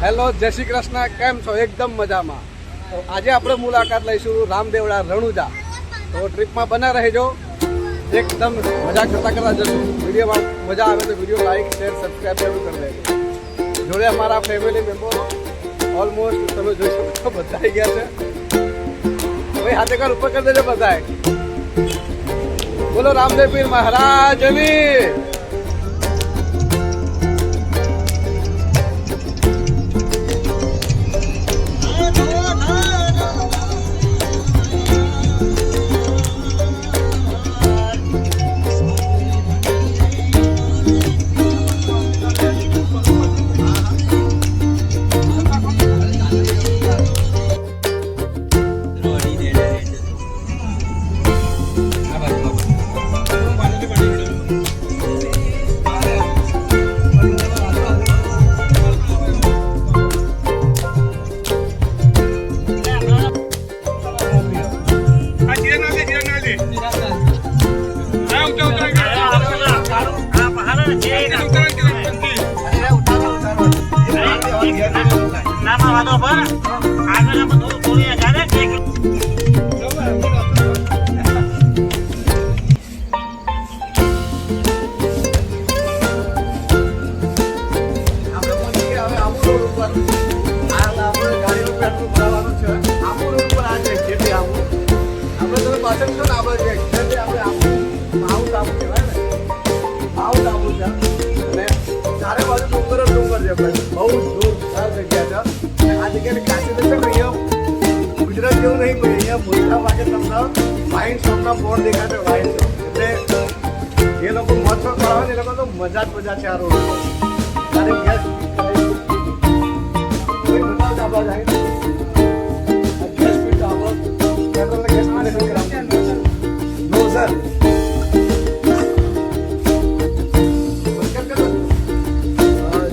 Hello, જય શ્રી કૃષ્ણ. કેમ છો? એકદમ મજામાં. તો આજે આપણે મુલાકાત લઈશું રામદેવડા રણુજા. તો ટ્રીપમાં બના રહેજો, એકદમ મજા કરતા જશું. વિડીયોમાં મજા આવે તો વિડીયો લાઈક શેર સબસ્ક્રાઈબ જરૂર કરી દેજો. જોડે અમારા ફેમિલી મેમ્બરો ઓલમોસ્ટ તમે જોઈ શકો છો બધા આવી ગયા છે. ભાઈ હાથે કર ઉપર કરી દેજો બધાએ. બોલો રામદેવ પીર મહારાજની. ગુજરાત જેવું નહીં ભાઈ, અહીંયા મોટા ભાગે તમને વાઇન શોપના બોર્ડ દેખાશે. વાઇન શોપ એટલે એ લોકો મોજ શોખ કરાવે ને એ લોકો તો મજા જ મજા છે આ રોડ પર. તારે ગેસ ડાબા જાય ગેસ પીટ ડાબો પેટ્રોલ ગેસ માં નો સર.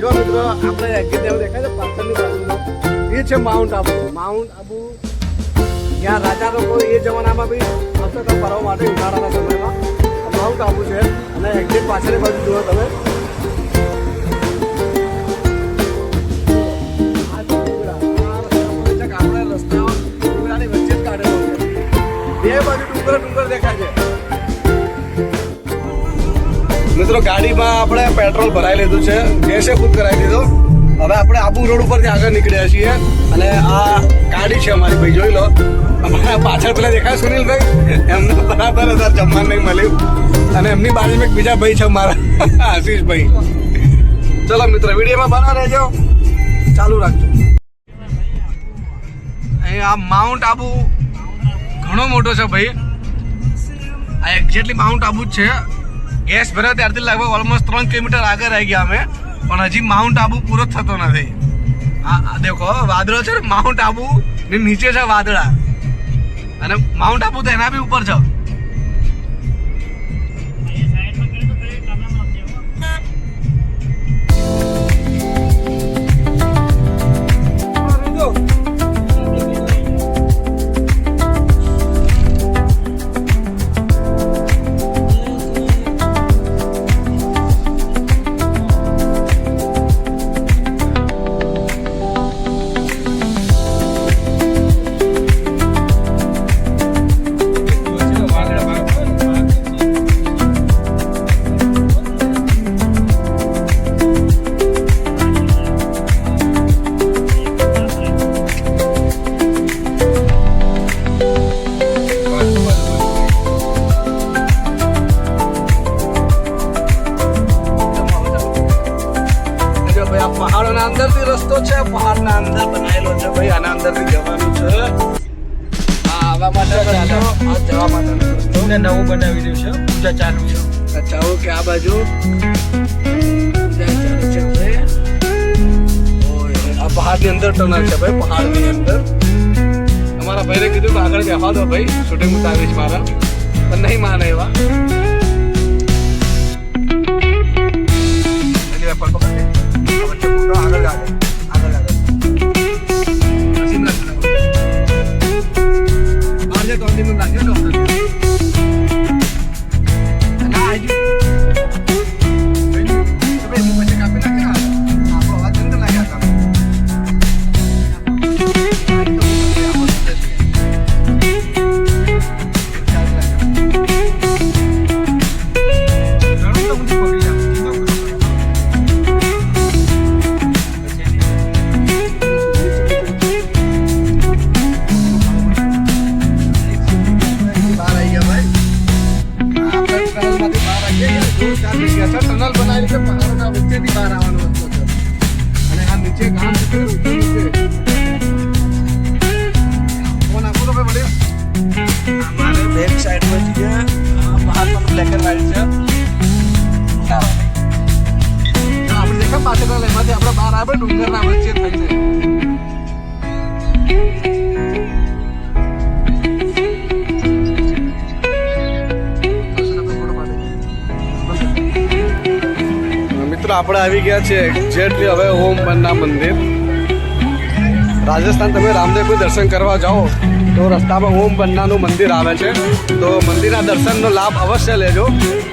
જો મિત્રો આપણે એક્ઝેક્ટ એવું દેખાય છે પાછળની બાજુમાં એ છે માઉન્ટ આબુ. માઉન્ટ આબુ ત્યાં રાજા લોકો એ જમાનામાં બી હસ્તક ફરવા માટે ઉનાળાના સમયમાં માઉન્ટ આબુ છે. અને એક્ઝેક્ટ પાછળની બાજુ જુઓ તમે, આપણે રસ્તાઓ ડુંગરાની વચ્ચે જ કાઢેલો છે. બે બાજુ ડુંગર દેખાય છે. મિત્રો ગાડીમાં આપણે પેટ્રોલ ભરાઈ લીધું છે, ગેસે ફૂલ કરાવી દીધો. હવે આપણે આબુ રોડ ઉપરથી આગળ નીકળ્યા છીએ. અને આ ગાડી છે અમારી, ભાઈ જોઈ લો. અમારા પાછળ પેલા દેખાય સુનિલભાઈ, એમને તો બરાબર હતા જમવાનું નહીં મળ્યું. અને એમની બાજુમાં એક બીજા ભાઈ છે મારા આશીષભાઈ. ચલો મિત્રો વિડીયોમાં બના રહેજો, ચાલુ રાખજો. અહીં આ માઉન્ટ આબુ ઘણો મોટો છે ભાઈ. આ એક્ઝેક્ટલી માઉન્ટ આબુ જ છે. ગેસ ભર્યા ત્યારથી લગભગ ઓલમોસ્ટ 3 કિલોમીટર આગળ આવી ગયા અમે, પણ હજી માઉન્ટ આબુ પૂરો થતો નથી. આ દેખો વાદળો છે ને, માઉન્ટ આબુ ની નીચે છે વાદળા, અને માઉન્ટ આબુ તો એના બી ઉપર છે. પહાડોના અંદરથી રસ્તો છે, પહાડના અંદર બનાવેલો છે ભાઈ. આના અંદરથી જવાનું છે. આવવા માટે આ જવા માટેનો રસ્તો નવું બનાવી રહ્યું છે. પૂજા ચાલુ છે. અચ્છા ઓકે, આ બાજુ પૂજા ચાલુ છે ભાઈ. આ પહાડની અંદર ટનલ છે ભાઈ, પહાડની અંદર. અમારા ભાઈને કીધું કે આગળ બેસવા દો ભાઈ, શૂટિંગ ઉતારીશ મારા, પણ નહીં માને એવા. આગળ મંદિરથી બહાર આવવાનો રસ્તો છે અને આ નીચે ગામ છે નીચે ફોન આપો તો ભાઈ અમારે બેક સાઈડ પર છે બહાર પણ બ્લેક એન્ડ વ્હાઈટ છે આપણે દેખા પાછળ એમાંથી આપણે બહાર આવે ડુંગરના વચ્ચે થઈને આપણે આવી ગયા છે એક્ઝેક્ટલી હવે ઓમ બન્ના મંદિર રાજસ્થાન તમે રામદેવપુર દર્શન કરવા જાઓ તો રસ્તામાં ઓમ બન્નાનું મંદિર આવે છે તો મંદિરના દર્શનનો લાભ અવશ્ય લેજો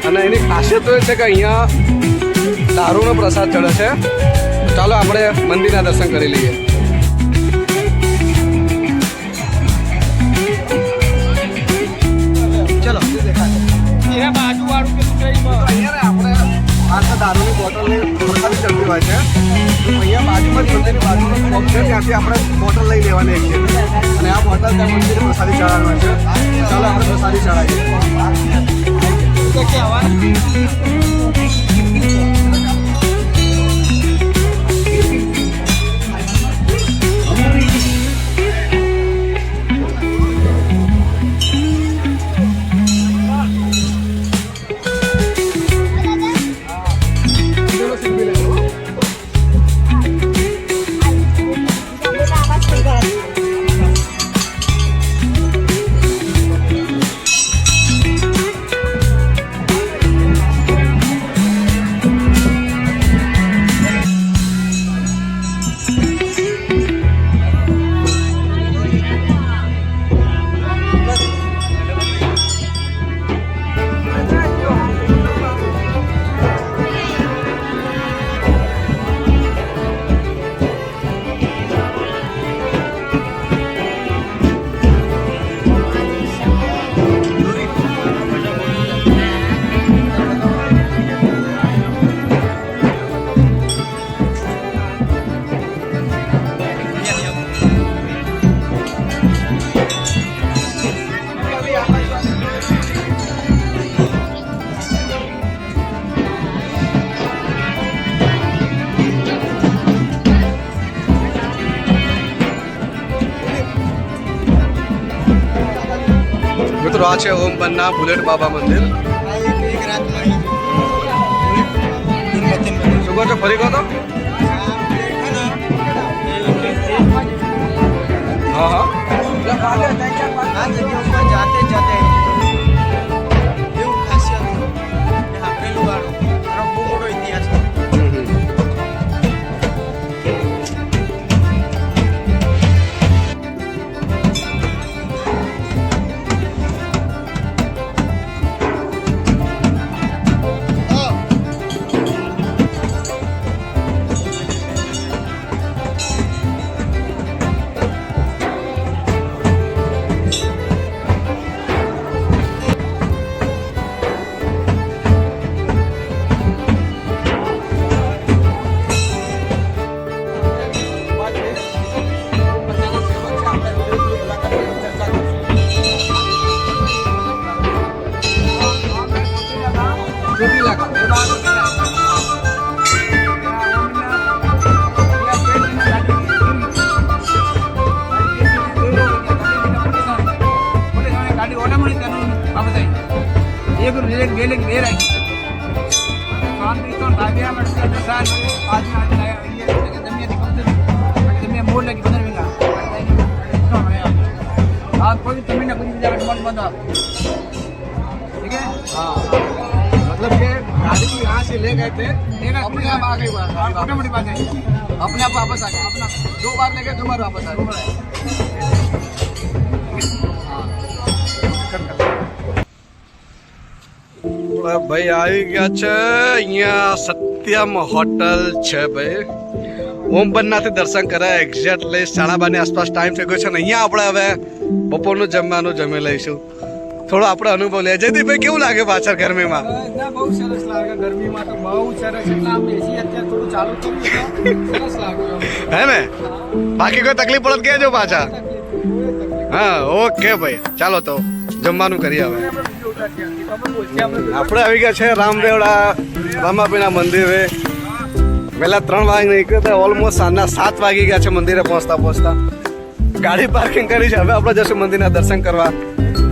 અને એની ખાસિયત તો એ છે કે અહીંયા દારૂનો પ્રસાદ ચડે છે ચાલો આપણે મંદિરના દર્શન કરી લઈએ ચલો આપણે દારૂની બોટલ પ્રસાદી ચડતી હોય છે તો અહીંયા બાજુમાં જ મંદિરની બાજુનો શોપ છે ત્યાંથી આપણે બોટલ લઈ લેવાની છે અને આ બોટલ ત્યાં મંદિરે પ્રસાદી ચડાવવાની હોય છે ચાલો આપણે પ્રસાદી ચડાવીએ મિત્રો આ છે ઓમ બન્ના બુલેટ બાબા મંદિર શું કહો છો ફરી કહો તો હા હા જાતે જાતે એવું ખાસિયત પેલું વાળો બહુ મોટો ઇતિહાસ मतलब ये गाड़ी यहाँ से ले गए थे अपने आप आ गई मोटी बात है अपने आप वापस आ गए अपना 2 बार ले गए 2 बार वापस आ गए भाई આવી ગયા છે અહીંયા સત્યમ હોટલ છે ભાઈ ઓમ બન્નાથી દર્શન કર્યા એક્ઝેક્ટલી 12:30 ની આસપાસ ટાઈમ થઈ ગયો છે ને અહીંયા આપણે હવે બપોરનું જમવાનું જમી લઈશું થોડો આપણે અનુભવ લે જયદીપભાઈ કેવું લાગે પાછળ ગરમીમાં બહુ સરસ લાગે ગરમીમાં તો બહુ સરસ એટલે આમ એસી અત્યારે થોડું ચાલુ કર્યું સરસ લાગે હે ને બાકી કોઈ તકલીફ પડત કહેજો પાછા હા ઓકે ભાઈ ચાલો તો જમવાનું કરીએ હવે આપણે આવી ગયા છે રામદેવડા રામાપીના મંદિરે વહેલા 3 વાગે નીકળ્યો તો ઓલમોસ્ટ સાંજના 7 વાગી ગયા છે મંદિરે પહોંચતા ગાડી પાર્કિંગ કરી છે. હવે આપણે જશું મંદિરના દર્શન કરવા.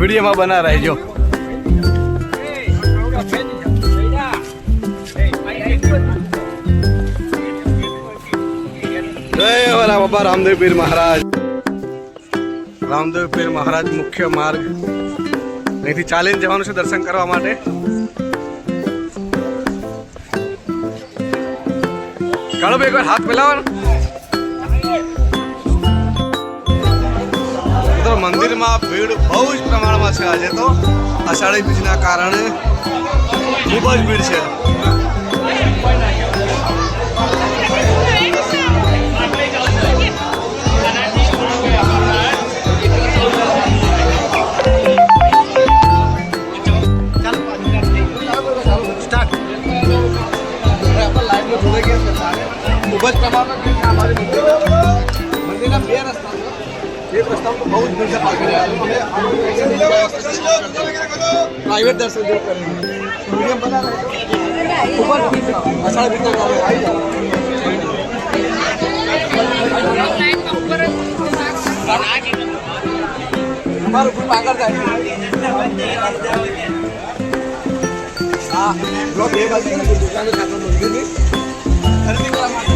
વિડીયોમાં બના રહેજો. જય વાલા બાબા રામદેવ પીર મહારાજ. રામદેવ પીર મહારાજ મુખ્ય માર્ગ. અહીંથી ચાલીને જવાનું છે દર્શન કરવા માટે. કાળો ભાઈ એકવાર હાથ મિલાવવાનો. તો મંદિરમાં ભીડ બહુ જ પ્રમાણમાં છે આજે તો. અષાઢી બીજના કારણે ખૂબ જ ભીડ છે. ખૂબ જ પ્રમાણમાં મંદિરના 2 રસ્તા છે. એક રસ્તામાં તો બહુ જ ભીડ છે. પ્રાઇવેટ દર્શન જેવું કરે મીડિયમ બધા ખૂબ જ ભીડ છે. અષાઢી બીજના કારણે આવી જાવ. અમારું ગ્રુપ આગળ જાય. હા બ્લોક 2 બાજુ દુકાનો છે આપણા મંદિરની. ખરીદી કરવા માટે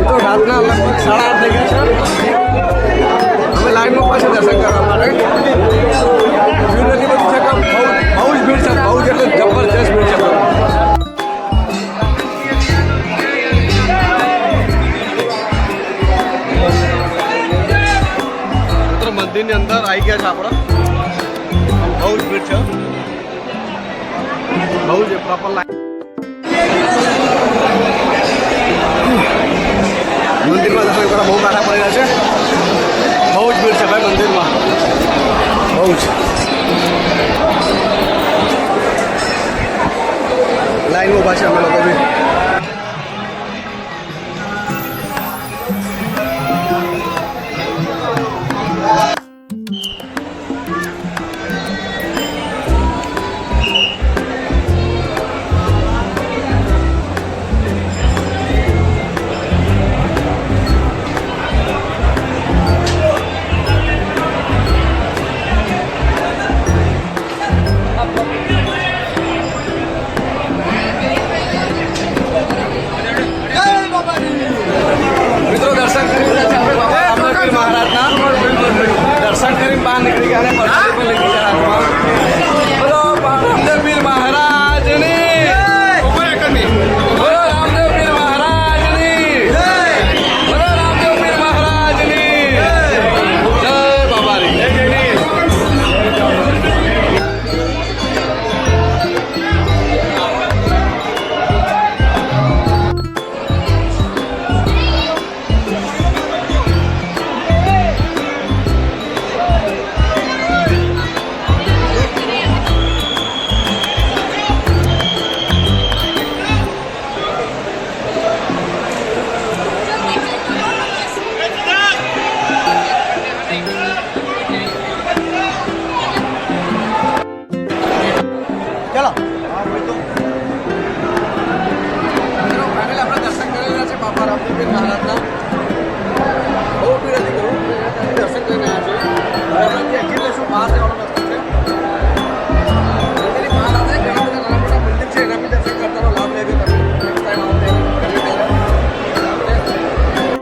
તો રાતના લગભગ 8:30 થઈ ગયા છે. અમે લાઈનમાં પાછા દર્શન કરવા માટે. ભીડ નથી બધી છે કે બહુ જ ભીડ છે. બહુ જ એટલે જબરજસ્ત ભીડ છે. મંદિરની અંદર આવી ગયા છે આપણા. બહુ જ ભીડ છે. બહુ જ પ્રોપર લાઈન. મંદિરમાં દર્શન કરવા બહુ કાઢા પડી રહ્યા છે. બહુ જ ભીડ છે ભાઈ મંદિરમાં. બહુ જ લાઈનમાં ઉભા છે અમે લોકો બી.